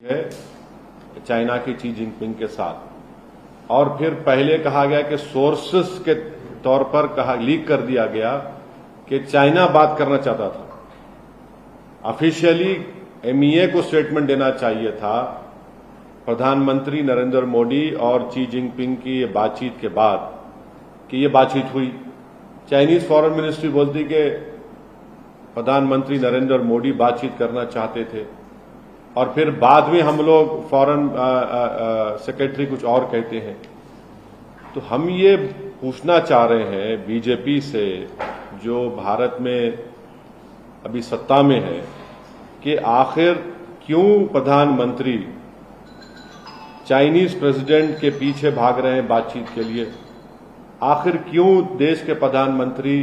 है चाइना की Xi Jinping के साथ। और फिर पहले कहा गया कि सोर्सेस के तौर पर लीक कर दिया गया कि चाइना बात करना चाहता था। ऑफिशियली एमईए को स्टेटमेंट देना चाहिए था प्रधानमंत्री नरेंद्र मोदी और शी जिनपिंग की ये बातचीत के बाद कि ये बातचीत हुई। चाइनीज फॉरेन मिनिस्ट्री बोलती कि प्रधानमंत्री नरेंद्र मोदी बातचीत करना चाहते थे और फिर बाद में हम लोग फॉरेन सेक्रेटरी कुछ और कहते हैं। तो हम ये पूछना चाह रहे हैं बीजेपी से, जो भारत में अभी सत्ता में है, कि आखिर क्यों प्रधानमंत्री चाइनीज प्रेसिडेंट के पीछे भाग रहे हैं बातचीत के लिए। आखिर क्यों देश के प्रधानमंत्री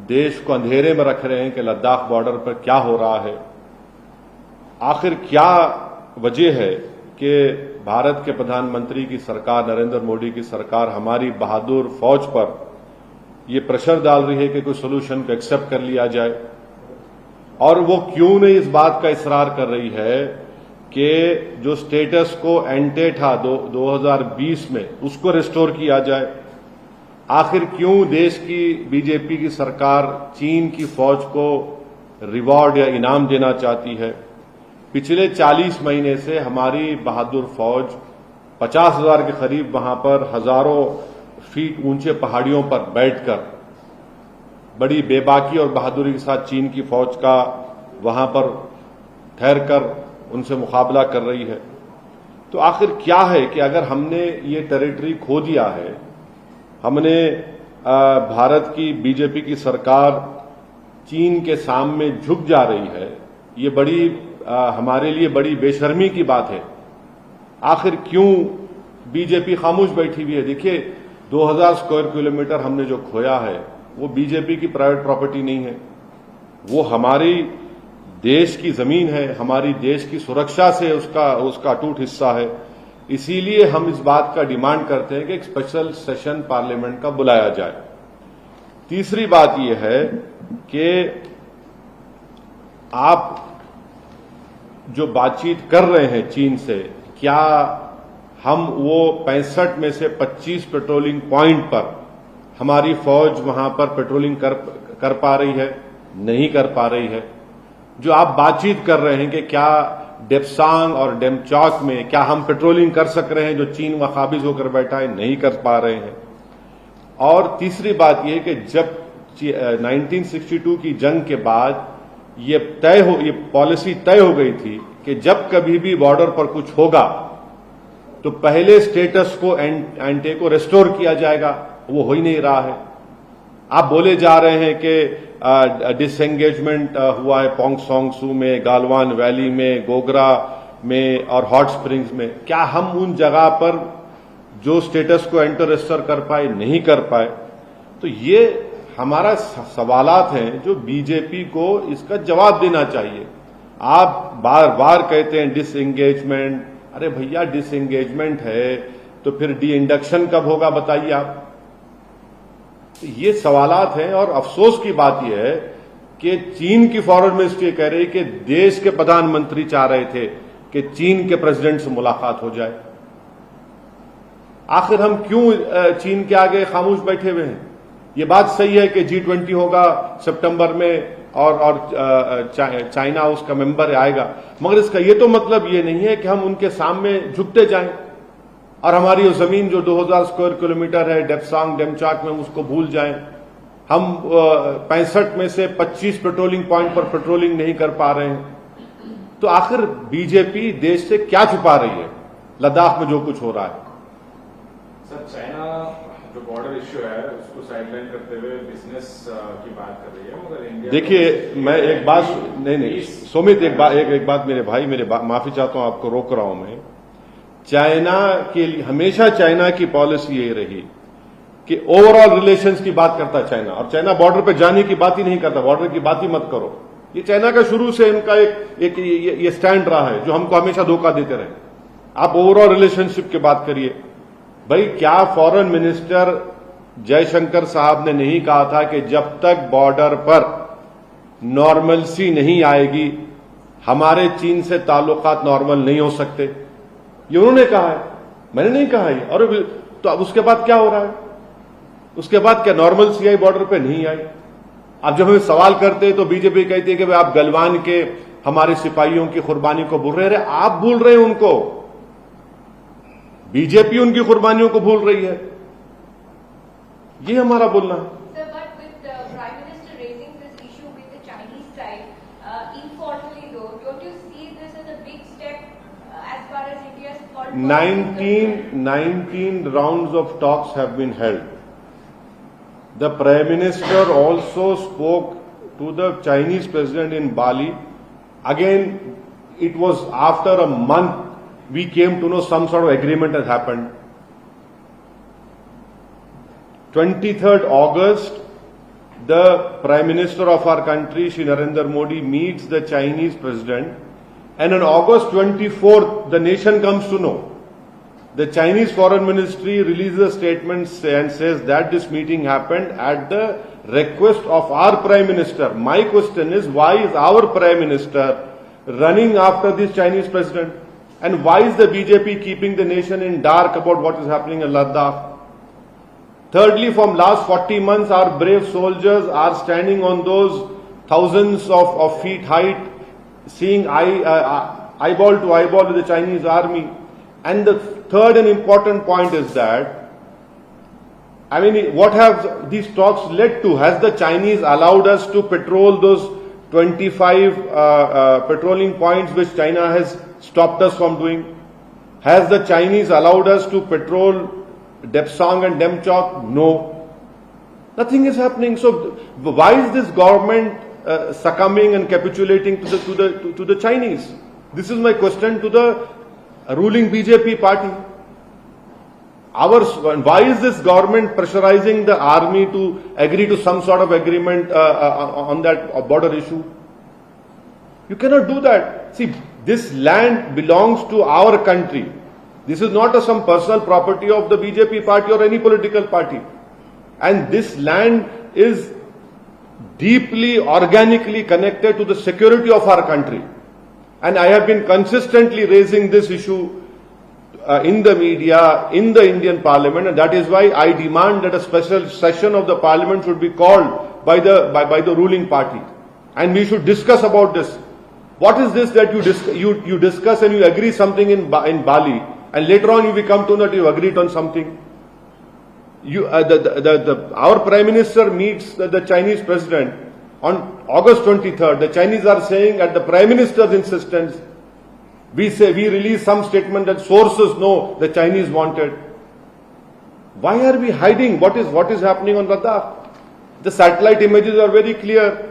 देश को अंधेरे में रख रहे हैं कि लद्दाख बॉर्डर पर क्या हो रहा है। आखिर क्या वजह है कि भारत के प्रधानमंत्री की सरकार, नरेंद्र मोदी की सरकार, हमारी बहादुर फौज पर ये प्रेशर डाल रही है कि कोई सोल्यूशन को एक्सेप्ट कर लिया जाए। और वो क्यों नहीं इस बात का इसरार कर रही है कि जो स्टेटस को एंटे था 2020 में उसको रिस्टोर किया जाए। आखिर क्यों देश की बीजेपी की सरकार चीन की फौज को रिवॉर्ड या इनाम देना चाहती है। पिछले 40 महीने से हमारी बहादुर फौज 50,000 के करीब वहां पर हजारों फीट ऊंचे पहाड़ियों पर बैठकर बड़ी बेबाकी और बहादुरी के साथ चीन की फौज का वहां पर ठहरकर उनसे मुकाबला कर रही है। तो आखिर क्या है कि अगर हमने ये टेरिटरी खो दिया है, हमने भारत की बीजेपी की सरकार चीन के सामने झुक जा रही है, ये बड़ी हमारे लिए बड़ी बेशर्मी की बात है। आखिर क्यों बीजेपी खामोश बैठी हुई है। देखिए 2000 स्क्वायर किलोमीटर हमने जो खोया है वो बीजेपी की प्राइवेट प्रॉपर्टी नहीं है, वो हमारी देश की जमीन है, हमारी देश की सुरक्षा से उसका अटूट हिस्सा है। इसीलिए हम इस बात का डिमांड करते हैं कि एक स्पेशल सेशन पार्लियामेंट का बुलाया जाए। तीसरी बात यह है कि आप जो बातचीत कर रहे हैं चीन से, क्या हम वो 65 में से 25 पेट्रोलिंग पॉइंट पर हमारी फौज वहां पर पेट्रोलिंग कर पा रही है? नहीं कर पा रही है। जो आप बातचीत कर रहे हैं कि क्या डेप्सांग और डेमचौक में क्या हम पेट्रोलिंग कर सक रहे हैं, जो चीन वहां काबिज होकर बैठा है, नहीं कर पा रहे हैं। और तीसरी बात यह कि जब 1962 की जंग के बाद ये पॉलिसी तय हो गई थी कि जब कभी भी बॉर्डर पर कुछ होगा तो पहले स्टेटस को एंटे को रेस्टोर किया जाएगा। वो हो ही नहीं रहा है। आप बोले जा रहे हैं कि डिसएंगेजमेंट हुआ है पोंगसोंग सू में, गालवान वैली में, गोगरा में और हॉट स्प्रिंग्स में। क्या हम उन जगह पर जो स्टेटस को एंटो रेस्टोर कर पाए, नहीं कर पाए? तो ये हमारा सवालात हैं जो बीजेपी को इसका जवाब देना चाहिए। आप बार बार कहते हैं डिसएंगेजमेंट। अरे भैया डिसएंगेजमेंट है तो फिर डी इंडक्शन कब होगा बताइए आप। ये सवालात हैं। और अफसोस की बात यह है कि चीन की फॉरेन मिनिस्ट्री कह रही कि देश के प्रधानमंत्री चाह रहे थे कि चीन के प्रेसिडेंट से मुलाकात हो जाए। आखिर हम क्यों चीन के आगे खामोश बैठे हुए हैं? ये बात सही है कि G20 होगा सितंबर में और चाइना उसका मेंबर आएगा, मगर इसका ये तो मतलब ये नहीं है कि हम उनके सामने झुकते जाएं और हमारी वो जमीन जो 2000 स्क्वायर किलोमीटर है डेप्सांग डेमचौक में, उसको भूल जाएं। हम 65 में से 25 पेट्रोलिंग पॉइंट पर पेट्रोलिंग नहीं कर पा रहे हैं। तो आखिर बीजेपी देश से क्या छुपा रही है लद्दाख में जो कुछ हो रहा है? सर, चाइना जो बॉर्डर इश्यू है उसको साइडलाइन करते हुए बिजनेस की बात कर रही है, मगर इंडिया देखिए मैं एक बात नहीं सुमित, एक बात मेरे भाई, माफी चाहता हूं, आपको रोक रहा हूं मैं। चाइना के लिए हमेशा चाइना की पॉलिसी ये रही कि ओवरऑल रिलेशंस की बात करता है चाइना, और चाइना बॉर्डर पे जाने की बात ही नहीं करता। बॉर्डर की बात ही मत करो। ये चाइना का शुरू से इनका एक ये स्टैंड रहा है जो हमको हमेशा धोखा देते रहे। आप ओवरऑल रिलेशनशिप की बात करिए। भाई क्या फॉरेन मिनिस्टर जयशंकर साहब ने नहीं कहा था कि जब तक बॉर्डर पर नॉर्मलसी नहीं आएगी हमारे चीन से ताल्लुकात नॉर्मल नहीं हो सकते, ये उन्होंने कहा है, मैंने नहीं कहा है। और तो अब उसके बाद क्या हो रहा है? उसके बाद क्या नॉर्मल सीआई बॉर्डर पे नहीं आई? अब जब हमें सवाल करते हैं तो बीजेपी कहती है कि भाई आप गलवान के हमारे सिपाहियों की कुर्बानी को भूल रहे हैं। आप भूल रहे हैं उनको, बीजेपी उनकी कुर्बानियों को भूल रही है, ये हमारा बोलना है। as 19 rounds of talks have been held. The Prime Minister also spoke to the Chinese President in Bali. Again, it was after a month we came to know some sort of agreement has happened. 23rd August, the Prime Minister of our country, Shri Narendra Modi, meets the Chinese President. And on August 24th, the nation comes to know. The Chinese Foreign Ministry releases a statement and says that this meeting happened at the request of our Prime Minister. My question is, why is our Prime Minister running after this Chinese President? And why is the BJP keeping the nation in dark about what is happening in Ladakh? Thirdly, from last 40 months, our brave soldiers are standing on those thousands of feet height, seeing eyeball to eyeball with the Chinese army. And the third and important point is that, I mean, what have these talks led to? Has the Chinese allowed us to patrol those 25 patrolling points which China has stopped us from doing? Has the Chinese allowed us to patrol Depsang and Demchok? No. Nothing is happening. So why is this government succumbing and capitulating to the Chinese? This is my question to the ruling BJP party. Why is this government pressurizing the army to agree to some sort of agreement on that border issue? You cannot do that. See, this land belongs to our country. This is not some personal property of the BJP party or any political party. And this land is deeply, organically connected to the security of our country. And I have been consistently raising this issue in the media, in the Indian Parliament, and that is why I demand that a special session of the Parliament should be called by the ruling party, and we should discuss about this. What is this that you discuss and you agree something in Bali, and later on you come to know that you agreed on something? Our Prime Minister meets the Chinese President on August 23rd. The Chinese are saying at the Prime Minister's insistence, we release some statement that sources know the Chinese wanted. Why are we hiding what is happening on Ladakh? The satellite images are very clear,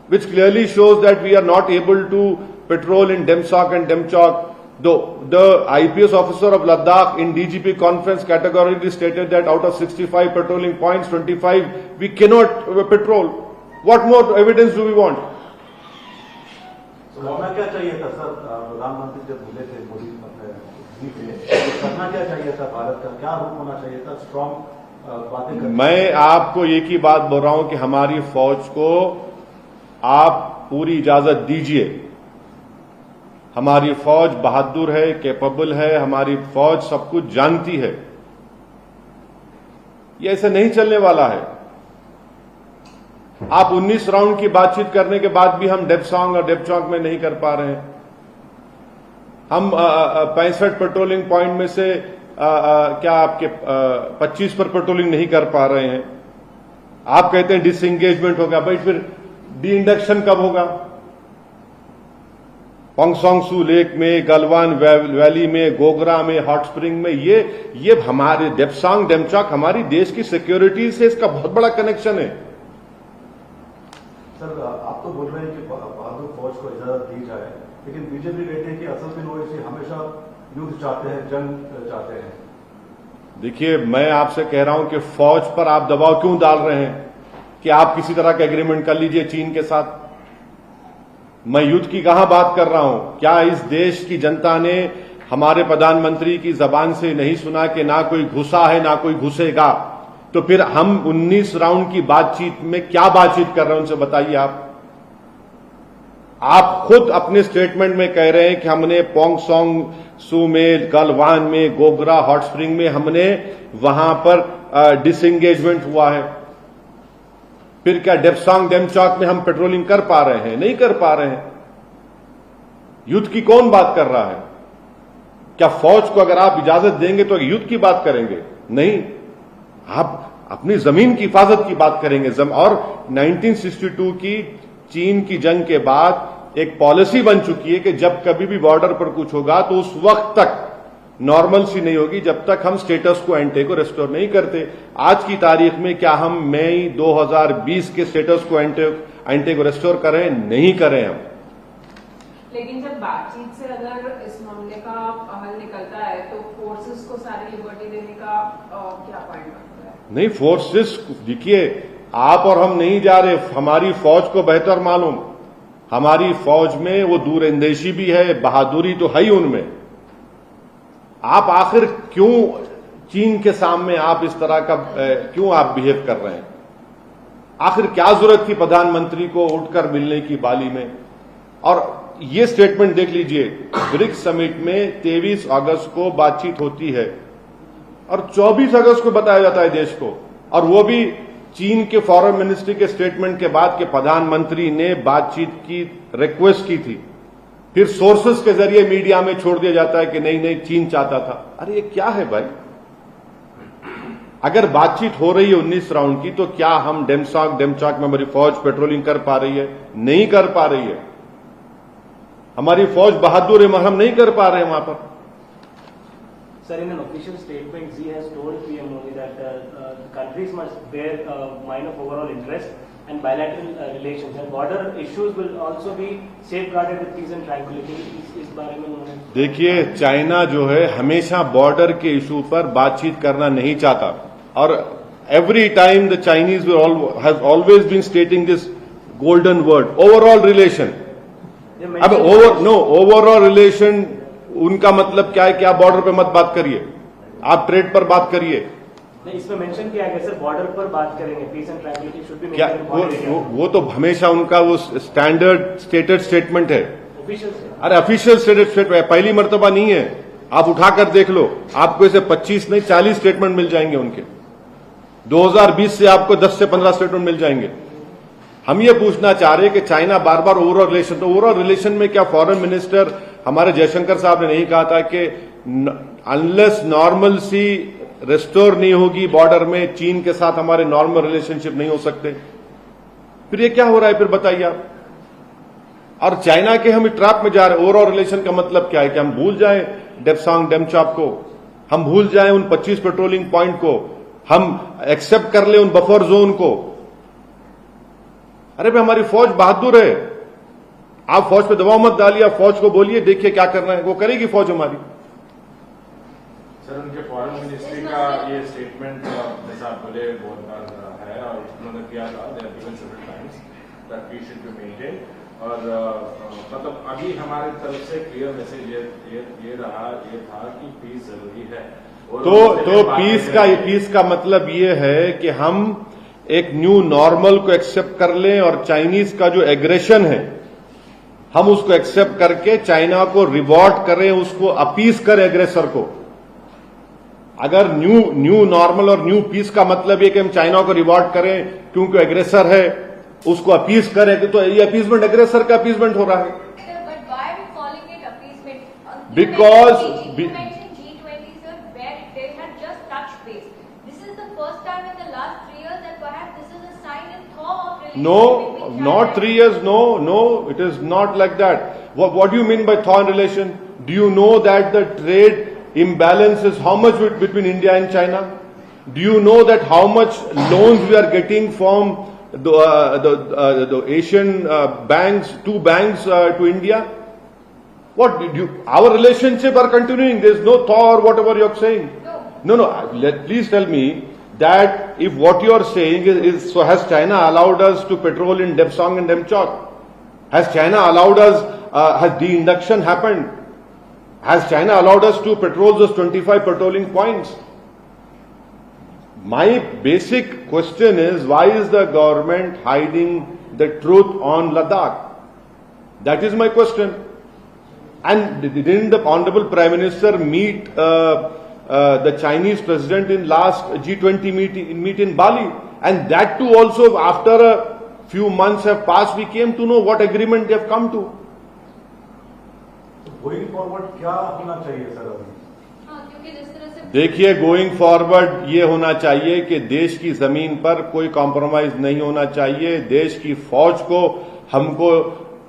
which clearly shows that we are not able to patrol in Demsak and Demchok. The IPS officer of Ladakh in DGP conference categorically stated that out of 65 patrolling points, 25 we cannot patrol. What more evidence do we want? So, होना क्या चाहिए था sir? प्रधानमंत्री जब बोले थे मोदी करना क्या चाहिए था? भारत का क्या रूप होना चाहिए था? स्ट्रॉन्ग बातें करनी। मैं आपको एक ही बात बोल रहा हूं कि हमारी फौज को आप पूरी इजाजत दीजिए। हमारी फौज बहादुर है, कैपेबल है, हमारी फौज सब कुछ जानती है। ये ऐसे नहीं चलने वाला है। आप 19 राउंड की बातचीत करने के बाद भी हम डेपसांग और डेपचौक में नहीं कर पा रहे हैं। हम 65 पेट्रोलिंग पॉइंट में से क्या आपके 25 पर पेट्रोलिंग नहीं कर पा रहे हैं। आप कहते हैं डिसएंगेजमेंट होगा, भाई फिर डी इंडक्शन कब होगा? पोंगसोंगसू लेक में, गलवान वैली में, गोगरा में, हॉट स्प्रिंग में, ये हमारे डेपसांग डेमचौक हमारी देश की सिक्योरिटी से इसका बहुत बड़ा कनेक्शन है। सर, आप तो बोल रहे हैं कि बहादुर फौज को इजाजत दी जाए, लेकिन बीजेपी कहते हैं कि असल में वो इसे हमेशा युद्ध चाहते हैं, जंग चाहते हैं। देखिए, मैं आपसे कह रहा हूं कि फौज पर आप दबाव क्यों डाल रहे हैं कि आप किसी तरह का एग्रीमेंट कर लीजिए चीन के साथ? मैं युद्ध की कहां बात कर रहा हूं? क्या इस देश की जनता ने हमारे प्रधानमंत्री की जबान से नहीं सुना कि ना कोई घुसा है ना कोई घुसेगा? तो फिर हम 19 राउंड की बातचीत में क्या बातचीत कर रहे हैं, उनसे बताइए आप। आप खुद अपने स्टेटमेंट में कह रहे हैं कि हमने पोंगसोंग सू में, गलवान में, गोगरा हॉट स्प्रिंग में हमने वहां पर डिसएंगेजमेंट हुआ है। फिर क्या डेप्सांग डेमचौक में हम पेट्रोलिंग कर पा रहे हैं? नहीं कर पा रहे हैं। युद्ध की कौन बात कर रहा है? क्या फौज को अगर आप इजाजत देंगे तो युद्ध की बात करेंगे? नहीं, आप अपनी जमीन की हिफाजत की बात करेंगे। और 1962 की चीन की जंग के बाद एक पॉलिसी बन चुकी है कि जब कभी भी बॉर्डर पर कुछ होगा तो उस वक्त तक नॉर्मल सी नहीं होगी जब तक हम स्टेटस को एंटे को रेस्टोर नहीं करते। आज की तारीख में क्या हम मई 2020 के स्टेटस को एंटे को रेस्टोर करें? नहीं करें हम। लेकिन जब बातचीत से अगर इस मामले का हल निकलता है तो फोर्सेस को सारी लिबर्टी देने का क्या पॉइंट बनता है? नहीं, फोर्सेस देखिए, आप और हम नहीं जा रहे, हमारी फौज को बेहतर मालूम। हमारी फौज में वो दूरंदेशी भी है, बहादुरी तो है ही उनमें। आप आखिर क्यों चीन के सामने आप इस तरह का क्यों आप बिहेव कर रहे हैं? आखिर क्या जरूरत थी प्रधानमंत्री को उठकर मिलने की बाली में? और ये स्टेटमेंट देख लीजिए, ब्रिक्स समिट में 23 अगस्त को बातचीत होती है और 24 अगस्त को बताया जाता है देश को, और वो भी चीन के फॉरेन मिनिस्ट्री के स्टेटमेंट के बाद के प्रधानमंत्री ने बातचीत की रिक्वेस्ट की थी। फिर सोर्सेस के जरिए मीडिया में छोड़ दिया जाता है कि नहीं नहीं चीन चाहता था। अरे ये क्या है भाई? अगर बातचीत हो रही है 19 राउंड की तो क्या हम डेमचौक में हमारी फौज पेट्रोलिंग कर पा रही है? नहीं कर पा रही है। हमारी फौज बहादुर है, हम नहीं कर पा रहे हैं वहां पर। Sir, in an official statement, Xi has told PM Modi that the countries must bear mind of overall interest and bilateral relations, and border issues will also be safeguarded with peace and tranquility. इस बारे में उन्होंने देखिए, China जो है हमेशा border के issue पर बातचीत करना नहीं चाहता, और every time the Chinese has always been stating this golden word, overall relation. अब ओवरऑल रिलेशन उनका मतलब क्या है कि आप बॉर्डर पे मत बात करिए, आप ट्रेड पर बात करिए। नहीं, इसमें मेंशन किया गया सर, बॉर्डर पर बात करेंगे, peace and tranquillity should be क्या वो तो हमेशा उनका वो स्टैंडर्ड स्टेटेड स्टेटमेंट है। ऑफिशियल अरे ऑफिशियल स्टेटेड स्टेटमेंट है, पहली मर्तबा नहीं है। आप उठाकर देख लो, आपको इसे 25 नहीं 40 स्टेटमेंट मिल जाएंगे उनके। 2020 से आपको 10 से 15 स्टेटमेंट मिल जाएंगे। हम ये पूछना चाह रहे हैं कि चाइना बार बार ओवरऑल रिलेशन, तो ओवरऑल रिलेशन में क्या फॉरेन मिनिस्टर हमारे जयशंकर साहब ने नहीं कहा था कि अनलेस नॉर्मल सी रेस्टोर नहीं होगी बॉर्डर में, चीन के साथ हमारे नॉर्मल रिलेशनशिप नहीं हो सकते? फिर ये क्या हो रहा है फिर बताइए आप? और चाइना के हम ट्रैप में जा रहे हैं। ओवरऑल रिलेशन का मतलब क्या है कि हम भूल जाएं डेप्सांग डेमचौक को, हम भूल जाएं उन 25 पेट्रोलिंग पॉइंट को, हम एक्सेप्ट कर ले उन बफर जोन को? अरे भाई, हमारी फौज बहादुर है। आप फौज पे दबाव मत डालिए, आप फौज को बोलिए देखिए क्या करना है, वो करेगी फौज हमारी। सर, उनके फॉरेन मिनिस्ट्री का ये स्टेटमेंट जैसा आप बोले बहुत बार है, और उन्होंने किया था that we should be maintain, और मतलब अभी हमारे तरफ से क्लियर मैसेज ये था कि पीस जरूरी है। तो पीस का मतलब ये है कि हम एक न्यू नॉर्मल को एक्सेप्ट कर लें, और चाइनीज का जो एग्रेशन है हम उसको एक्सेप्ट करके चाइना को रिवॉर्ड करें, उसको अपीस करें एग्रेसर को। अगर न्यू नॉर्मल और न्यू पीस का मतलब ये कि हम चाइना को रिवॉर्ड करें क्योंकि एग्रेसर है, उसको अपीस करें, तो ये अपीसमेंट एग्रेसर का अपीसमेंट हो रहा है। Because No, not 3 years. No, it is not like that. What do you mean by thaw in relation? Do you know that the trade imbalance is how much between India and China? Do you know that how much loans we are getting from the Asian banks, two banks to India? What did you? Our relationship are continuing. There is no thaw or whatever you are saying. No. Please tell me that if what you are saying is so, has China allowed us to patrol in Depsang and Demchok? Has China allowed us, has de-induction happened? Has China allowed us to patrol those 25 patrolling points? My basic question is, why is the government hiding the truth on Ladakh? That is my question. And didn't the Honorable Prime Minister meet the Chinese President in last G20 meet in Bali? And that too also after a few months have passed, we came to know what agreement they have come to. Going forward क्या होना चाहिए sir अभी? क्योंकि जिस तरह से देखिए, going forward ये होना चाहिए कि देश की जमीन पर कोई कॉम्प्रोमाइज नहीं होना चाहिए। देश की फौज को हमको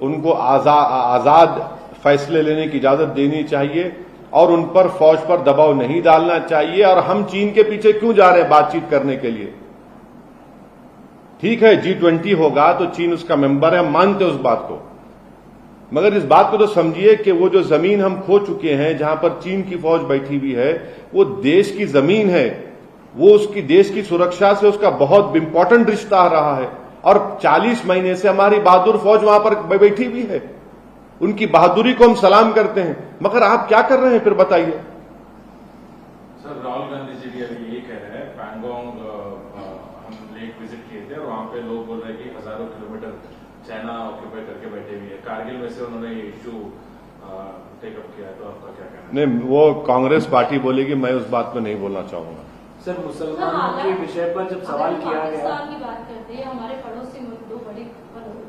उनको आजाद फैसले लेने की इजाजत देनी चाहिए और उन पर फौज पर दबाव नहीं डालना चाहिए। और हम चीन के पीछे क्यों जा रहे हैं बातचीत करने के लिए? ठीक है, G20 होगा तो चीन उसका मेंबर है, हम मानते हैं उस बात को, मगर इस बात को तो समझिए कि वो जो जमीन हम खो चुके हैं, जहां पर चीन की फौज बैठी हुई है, वो देश की जमीन है। वो उसकी देश की सुरक्षा से उसका बहुत इंपॉर्टेंट रिश्ता रहा है और 40 महीने से हमारी बहादुर फौज वहां पर बैठी हुई है। उनकी बहादुरी को हम सलाम करते हैं, मगर आप क्या कर रहे हैं फिर बताइए? सर, राहुल गांधी जी भी अभी ये कह रहे हैं, पैंगोंग हम लेक विजिट किए थे और वहां पे लोग बोल रहे हैं कि हजारों किलोमीटर चाइना ऑक्यूपाई करके बैठे हुए हैं। कारगिल में से उन्होंने ये इश्यू टेकअप किया है, तो आपका क्या कहना है? नहीं, वो कांग्रेस पार्टी बोलेगी, मैं उस बात पर नहीं बोलना चाहूंगा। सर, मुसलमानों के विषय पर जब सवाल किया गया, पाकिस्तान की बात करते हैं, हमारे पड़ोसी मुल्क, दो बड़े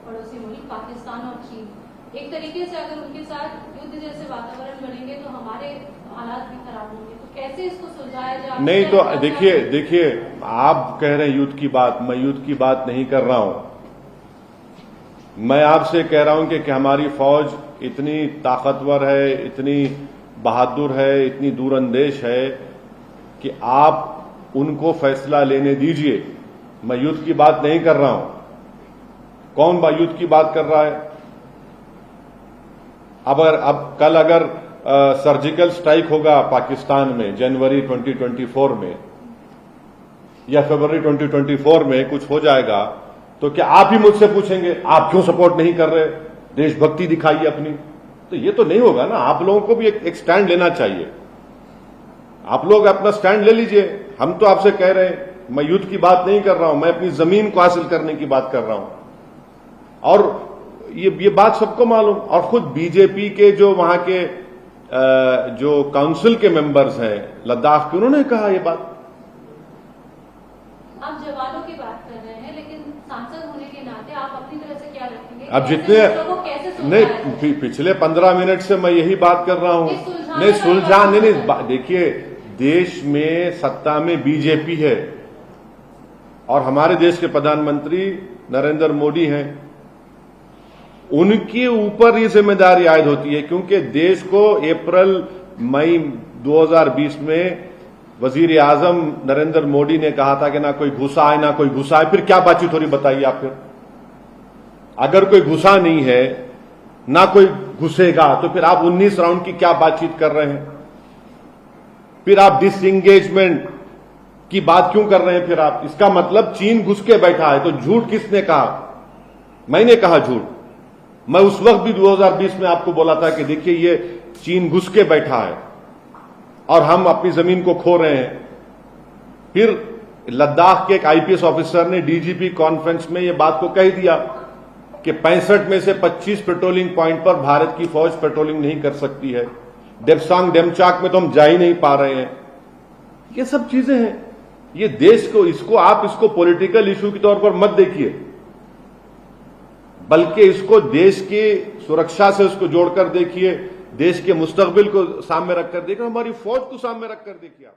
पड़ोसी मुल्क पाकिस्तान और चीन, एक तरीके से अगर उनके साथ युद्ध जैसे वातावरण बनेंगे तो हमारे हालात भी खराब होंगे। तो कैसे इसको सुलझाया जाए? नहीं तो देखिए, आप कह रहे हैं युद्ध की बात, मैं युद्ध की बात नहीं कर रहा हूं। मैं आपसे कह रहा हूं कि हमारी फौज इतनी ताकतवर है, इतनी बहादुर है, इतनी दूरंदेश है कि आप उनको फैसला लेने दीजिए। मैं युद्ध की बात नहीं कर रहा हूं। कौन युद्ध की बात कर रहा है? अब कल अगर सर्जिकल स्ट्राइक होगा पाकिस्तान में जनवरी 2024 में या फरवरी 2024 में कुछ हो जाएगा, तो क्या आप ही मुझसे पूछेंगे आप क्यों सपोर्ट नहीं कर रहे, देशभक्ति दिखाइए अपनी? तो ये तो नहीं होगा ना। आप लोगों को भी एक स्टैंड लेना चाहिए। आप लोग अपना स्टैंड ले लीजिए। हम तो आपसे कह रहे हैं, मैं युद्ध की बात नहीं कर रहा हूं, मैं अपनी जमीन को हासिल करने की बात कर रहा हूं। और ये बात सबको मालूम, और खुद बीजेपी के जो वहां के जो काउंसिल के मेंबर्स हैं लद्दाख के, उन्होंने कहा ये बात। आप जवानों की बात कर रहे हैं, लेकिन सांसद होने के नाते आप अपनी तरह से क्या रखेंगे? अब जितने नहीं, पिछले 15 मिनट से मैं यही बात कर रहा हूं। नहीं सुलझान नहीं, देखिए, देश में सत्ता में बीजेपी है और हमारे देश के प्रधानमंत्री नरेंद्र मोदी हैं। उनके ऊपर ये जिम्मेदारी आयद होती है, क्योंकि देश को अप्रैल मई 2020 में वजीर आजम नरेंद्र मोदी ने कहा था कि ना कोई घुसा है ना कोई घुसा है। फिर क्या बातचीत हो रही बताइए आप? फिर अगर कोई घुसा नहीं है ना कोई घुसेगा, तो फिर आप 19 राउंड की क्या बातचीत कर रहे हैं? फिर आप डिसएंगेजमेंट की बात क्यों कर रहे हैं? फिर आप, इसका मतलब चीन घुस के बैठा है। तो झूठ किसने कहा? मैंने कहा झूठ। मैं उस वक्त भी 2020 में आपको बोला था कि देखिए ये चीन घुस के बैठा है और हम अपनी जमीन को खो रहे हैं। फिर लद्दाख के एक आईपीएस ऑफिसर ने डीजीपी कॉन्फ्रेंस में यह बात को कह दिया कि 65 में से 25 पेट्रोलिंग पॉइंट पर भारत की फौज पेट्रोलिंग नहीं कर सकती है। डेप्सांग डेमचाक में तो हम जा ही नहीं पा रहे हैं। ये सब चीजें हैं। ये देश को, इसको पॉलिटिकल इशू के तौर पर मत देखिए, बल्कि इसको देश की सुरक्षा से उसको जोड़कर देखिए, देश के मुस्तकबिल को सामने रखकर देखिए, हमारी फौज को सामने रखकर देखिए आप।